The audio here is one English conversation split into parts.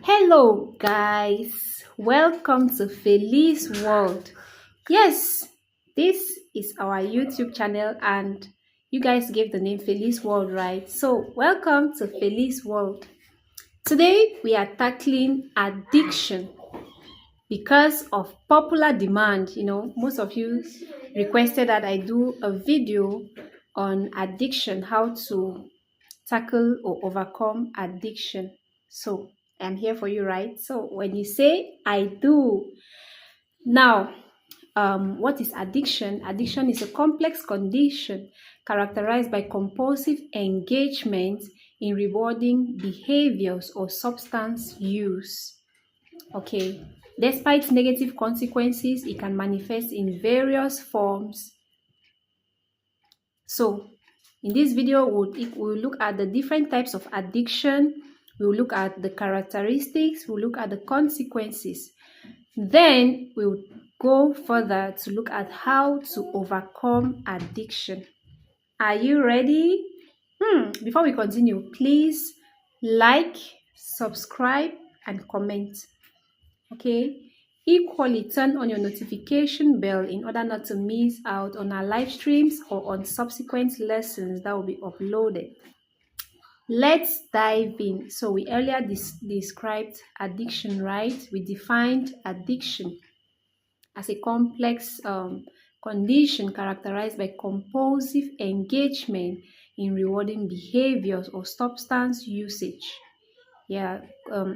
Hello, guys. Welcome to Felice World. Yes, this is our YouTube channel, and you guys gave the name Felice World, right? So, welcome to Felice World. Today, we are tackling addiction because of popular demand. Most of you requested that I do a video on addiction, how to tackle or overcome addiction. So I'm here for you, right? So when you say I do, now, what is addiction? Addiction is a complex condition characterized by compulsive engagement in rewarding behaviors or substance use. Okay. Despite negative consequences, it can manifest in various forms. So, in this video, we'll look at the different types of addiction. We'll look at the characteristics. We'll look at the consequences. Then, we'll go further to look at how to overcome addiction. Are you ready? Before we continue, please like, subscribe, and comment. Okay? Equally, turn on your notification bell in order not to miss out on our live streams or on subsequent lessons that will be uploaded. Let's dive in. So we earlier described addiction, right? We defined addiction as a complex condition characterized by compulsive engagement in rewarding behaviors or substance usage. Yeah,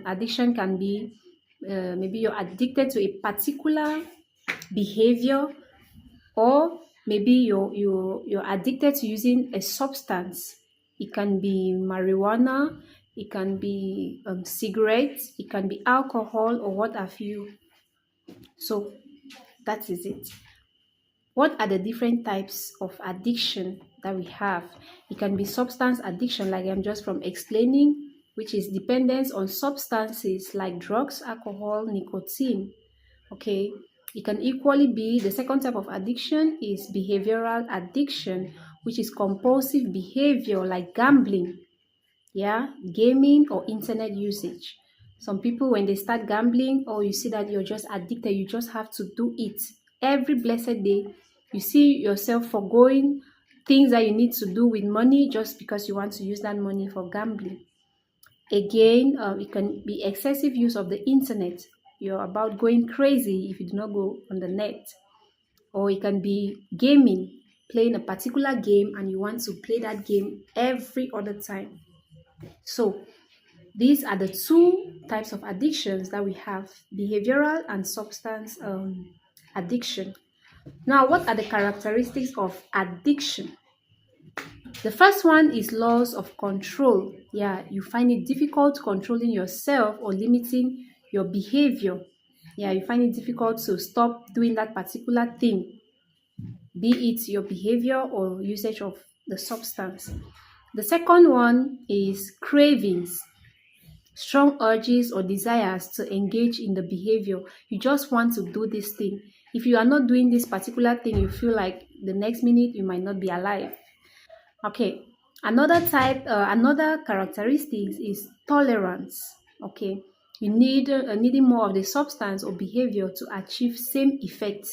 addiction can be maybe you're addicted to a particular behavior, or maybe you're addicted to using a substance. It can be marijuana, it can be cigarettes, it can be alcohol, or what have you. So that is it. What are the different types of addiction that we have? It can be substance addiction, like I'm just from explaining, which is dependence on substances like drugs, alcohol, nicotine. Okay. It can equally be the second type of addiction is behavioral addiction, which is compulsive behavior like gambling, yeah, gaming, or internet usage. Some people, when they start gambling, or you see that you're just addicted, you just have to do it every blessed day. You see yourself foregoing things that you need to do with money just because you want to use that money for gambling. Again, it can be excessive use of the internet. You're about going crazy if you do not go on the net. Or it can be gaming, playing a particular game, and you want to play that game every other time. So these are the two types of addictions that we have: behavioral and substance addiction. Now, what are the characteristics of addiction? The first one is loss of control. Yeah, you find it difficult controlling yourself or limiting your behavior. Yeah, you find it difficult to stop doing that particular thing, be it your behavior or usage of the substance. The second one is cravings, strong urges or desires to engage in the behavior. You just want to do this thing. If you are not doing this particular thing, you feel like the next minute you might not be alive. Okay, another characteristic is tolerance. Okay, you need needing more of the substance or behavior to achieve same effect.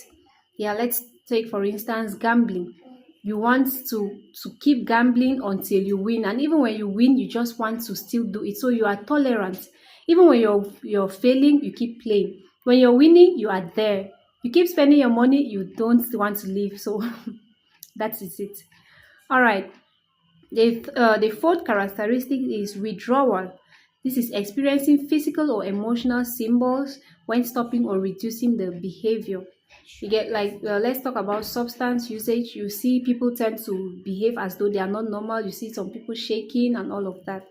Yeah, let's take for instance gambling. You want to keep gambling until you win, and even when you win, you just want to still do it. So you are tolerant. Even when you're failing, you keep playing. When you're winning, you are there. You keep spending your money. You don't want to leave. So that is it. All right. The fourth characteristic is withdrawal. This is experiencing physical or emotional symbols when stopping or reducing the behavior. You get like, let's talk about substance usage. You see people tend to behave as though they are not normal. You see some people shaking and all of that.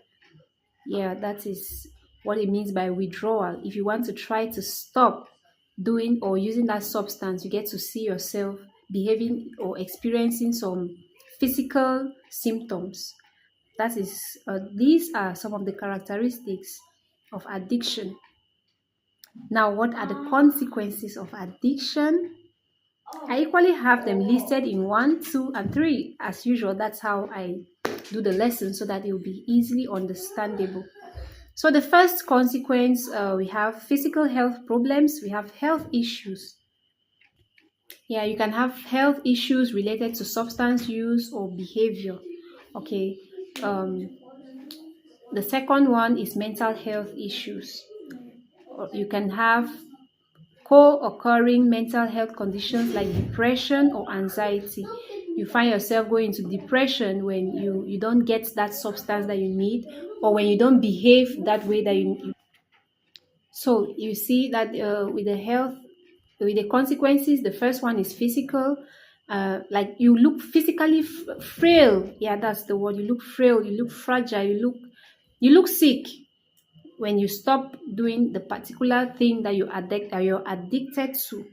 Yeah, that is what it means by withdrawal. If you want to try to stop doing or using that substance, you get to see yourself behaving or experiencing some physical symptoms. That is, these are some of the characteristics of addiction. Now, what are the consequences of addiction? I equally have them listed in 1, 2, and 3. As usual, that's how I do the lesson so that it will be easily understandable. So the first consequence, we have physical health problems, we have health issues. Yeah, you can have health issues related to substance use or behavior. Okay. Um, the second one is mental health issues. You can have co-occurring mental health conditions like depression or anxiety. You find yourself going into depression when you don't get that substance that you need, or when you don't behave that way that you. So you see that with the health, with the consequences, the first one is physical. Like you look physically frail. Yeah, that's the word. You look frail. You look fragile. You look sick when you stop doing the particular thing that you're addicted to.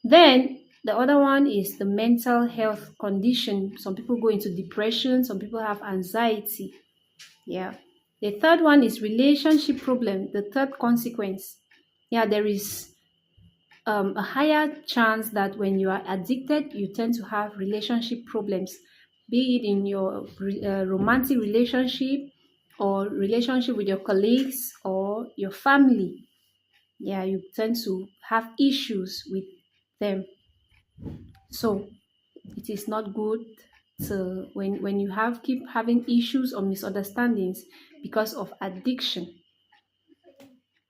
Then the other one is the mental health condition. Some people go into depression. Some people have anxiety. Yeah. The third one is relationship problem. The third consequence. Yeah, there is a higher chance that when you are addicted, you tend to have relationship problems, be it in your romantic relationship or relationship with your colleagues or your family. Yeah, you tend to have issues with them. So it is not good to when you have keep having issues or misunderstandings because of addiction.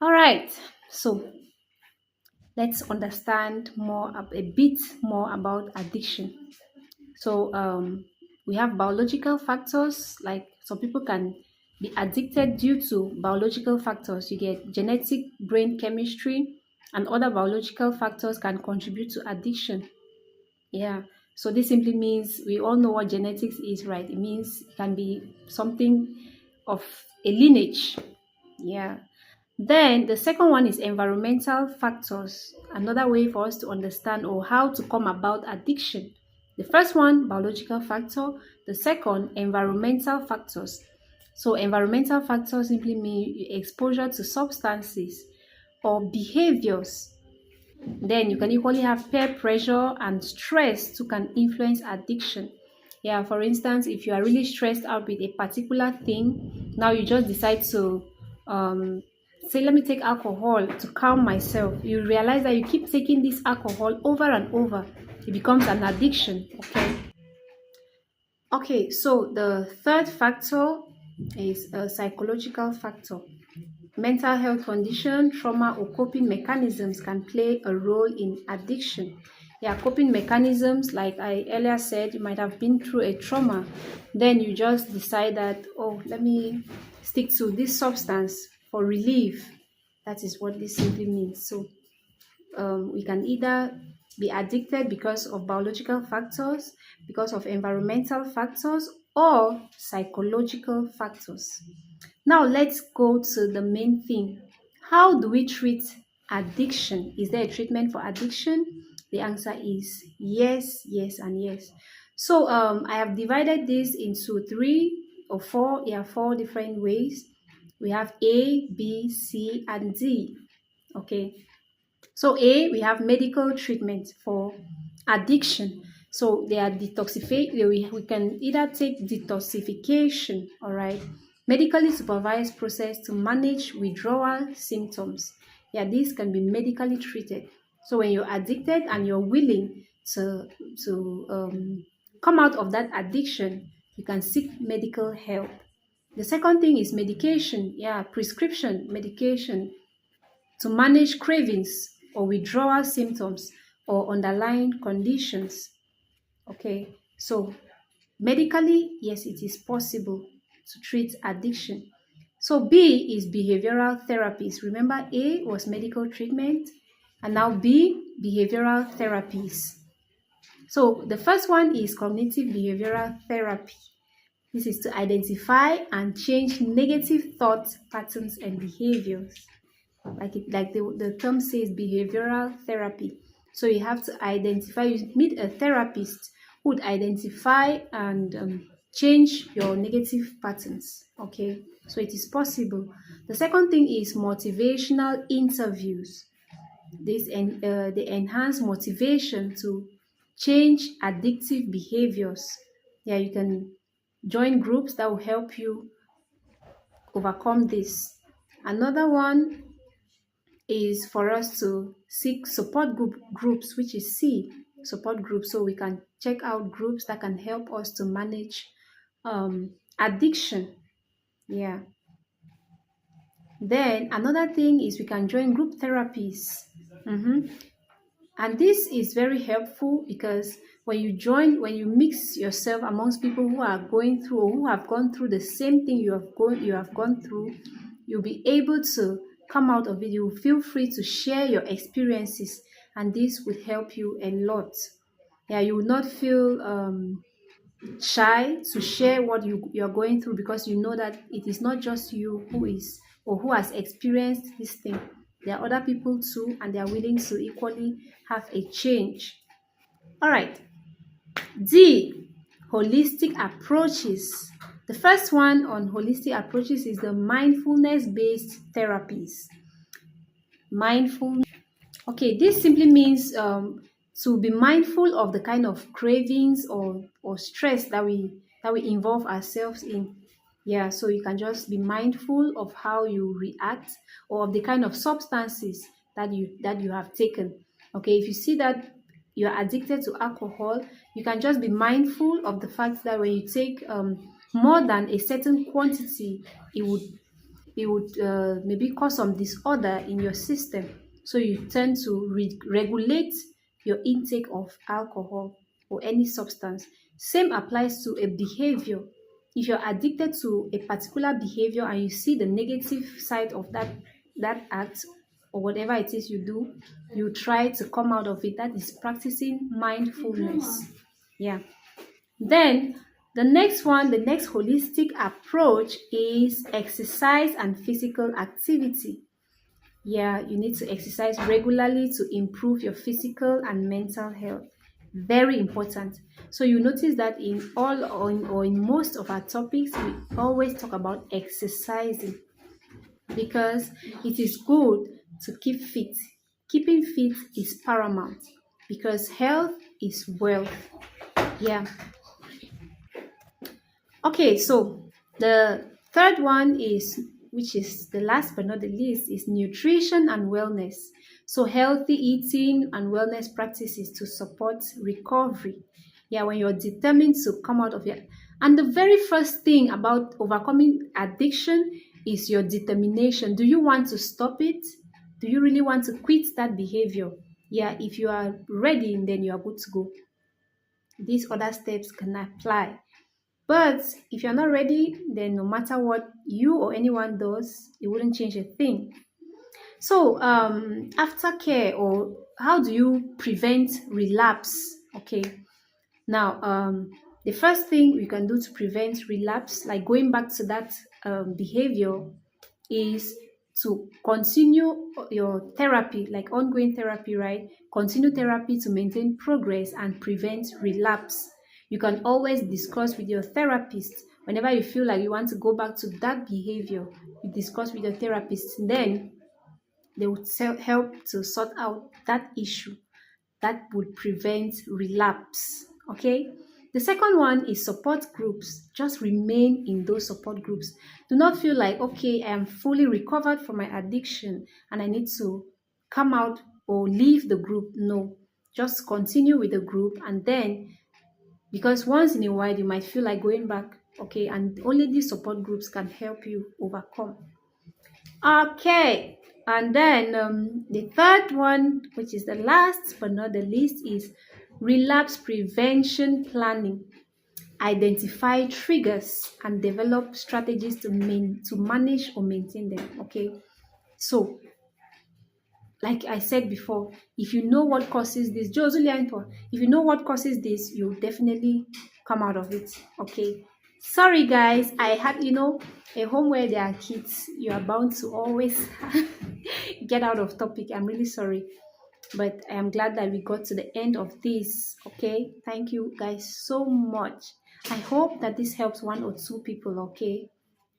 All right. So let's understand more a bit more about addiction. So we have biological factors, like some people can be addicted due to biological factors. You get genetic brain chemistry, and other biological factors can contribute to addiction. Yeah. So this simply means we all know what genetics is, right? It means it can be something of a lineage. Yeah. Then the second one is environmental factors, another way for us to understand or how to come about addiction. The first one, biological factor. The second, environmental factors. So environmental factors simply mean exposure to substances or behaviors. Then you can equally have peer pressure and stress to can influence addiction. Yeah, for instance, if you are really stressed out with a particular thing, now you just decide to say, let me take alcohol to calm myself. You realize that you keep taking this alcohol over and over. It becomes an addiction. Okay. Okay, so the third factor is a psychological factor. Mental health condition, trauma, or coping mechanisms can play a role in addiction. Yeah, coping mechanisms, like I earlier said, you might have been through a trauma. Then you just decide that, oh, let me stick to this substance for relief. That is what this simply means. So we can either be addicted because of biological factors, because of environmental factors, or psychological factors. Now let's go to the main thing. How do we treat addiction? Is there a treatment for addiction? The answer is yes, yes, and yes. So I have divided this into four different ways. We have A, B, C, and D. Okay. So A, we have medical treatment for addiction. So they are we can either take detoxification, all right, medically supervised process to manage withdrawal symptoms. Yeah, these can be medically treated. So when you're addicted and you're willing to come out of that addiction, you can seek medical help. The second thing is medication. Yeah, prescription medication to manage cravings or withdrawal symptoms or underlying conditions. Okay, so medically, yes, it is possible to treat addiction. So B is behavioral therapies. Remember, A was medical treatment, and now B, behavioral therapies. So the first one is cognitive behavioral therapy. This is to identify and change negative thoughts, patterns, and behaviors. Like the term says, behavioral therapy. So you have to identify, you meet a therapist who would identify and change your negative patterns. Okay, so it is possible. The second thing is motivational interviews. They enhance motivation to change addictive behaviors. Yeah, you can join groups that will help you overcome this. Another one is for us to seek groups, which is C, support groups, so we can check out groups that can help us to manage addiction. Yeah. Then another thing is we can join group therapies. Mhm. And this is very helpful because when you mix yourself amongst people who are going through or who have gone through the same thing you have gone through, you'll be able to come out of it. You will feel free to share your experiences, and this would help you a lot. Yeah, you will not feel shy to share what you're going through, because you know that it is not just you who is or who has experienced this thing. There are other people too, and they are willing to equally have a change. All right. D, holistic approaches. The first one on holistic approaches is the mindfulness based therapies. Mindfulness. Okay, this simply means to be mindful of the kind of cravings or stress that we involve ourselves in. Yeah, so you can just be mindful of how you react, or of the kind of substances that you have taken. Okay, if you see that you are addicted to alcohol, you can just be mindful of the fact that when you take more than a certain quantity, it would maybe cause some disorder in your system. So you tend to regulate your intake of alcohol or any substance. Same applies to a behavior. If you're addicted to a particular behavior and you see the negative side of that act or whatever it is you do, you try to come out of it. That is practicing mindfulness. Yeah. Then the next holistic approach is exercise and physical activity. Yeah, you need to exercise regularly to improve your physical and mental health. Very important. So you notice that in most of our topics, we always talk about exercising, because it is good to keep fit. Keeping fit is paramount, because health is wealth. Yeah. Okay, so the third one is, which is the last but not the least, is nutrition and wellness. So healthy eating and wellness practices to support recovery. Yeah, when you're determined to come out of it. And the very first thing about overcoming addiction is your determination. Do you want to stop it? Do you really want to quit that behavior? Yeah, if you are ready, then you are good to go. These other steps can apply. But if you're not ready, then no matter what you or anyone does, it wouldn't change a thing. So, aftercare, or how do you prevent relapse? Okay, now, the first thing we can do to prevent relapse, like going back to that behavior, is to continue your therapy, like ongoing therapy, right? Continue therapy to maintain progress and prevent relapse. You can always discuss with your therapist whenever you feel like you want to go back to that behavior. You discuss with your therapist, then they would help to sort out that issue that would prevent relapse. Okay. The second one is support groups. Just remain in those support groups. Do not feel like, okay, I am fully recovered from my addiction and I need to come out or leave the group. No, just continue with the group, and then, because once in a while you might feel like going back, okay, and only these support groups can help you overcome. Okay, and then the third one, which is the last but not the least, is relapse prevention planning. Identify triggers and develop strategies to manage or maintain them. Okay, so like I said before, if you know what causes this, if you know what causes this, you'll definitely come out of it. Okay. Sorry guys, I had, a home where there are kids. You are bound to always get out of topic. I'm really sorry. But I am glad that we got to the end of this. Okay. Thank you guys so much. I hope that this helps one or two people. Okay.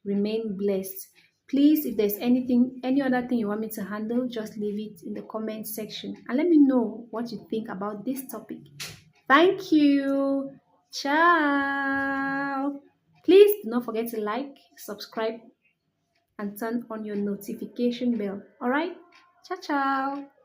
Remain blessed. Please, if there's any other thing you want me to handle, just leave it in the comment section and let me know what you think about this topic. Thank you. Ciao. Please do not forget to like, subscribe, and turn on your notification bell. All right? Ciao, ciao.